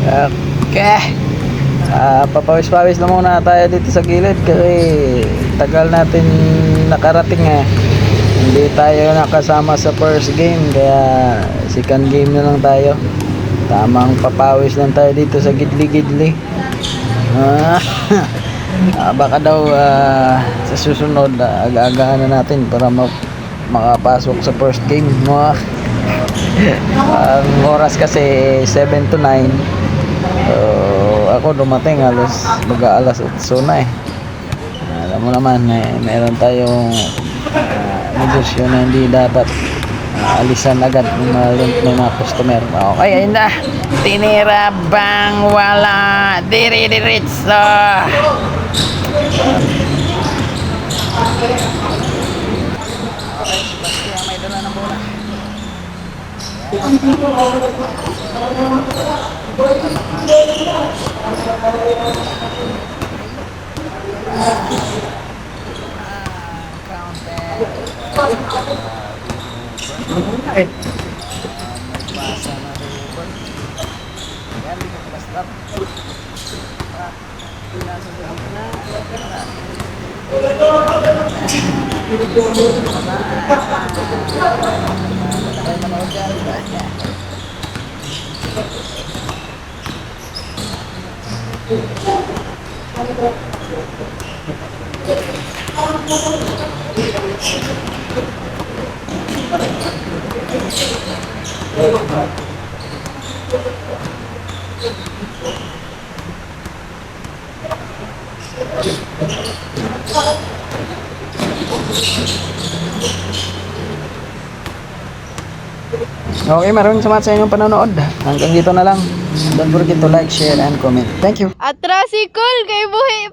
Okay. Papawis-pawis na muna tayo dito sa gilid kasi tagal natin nakarating eh. Hindi tayo nakasama sa first game kaya second game na lang tayo. Tamang papawis lang tayo dito sa gidli-gidli. Baka daw sa susunod aga-agahan na natin para makapasok sa first game. Ang oras kasi 7 to 9. Ako dumating alas 8 na eh. Alam mo naman meron tayong negosyo na hindi dapat alisan agad ng mga customer. Okay, ayun na. Tinira bang wala diri-diritso. Okay, basta may dala ng bola. Basa na ribbon. Yan, dito ka stop. Nasa loob na. Okay, maraming salamat sa inyong panonood. Hanggang dito na lang. Don't forget to like, share, and comment. Thank you. Atrasikol kay buhi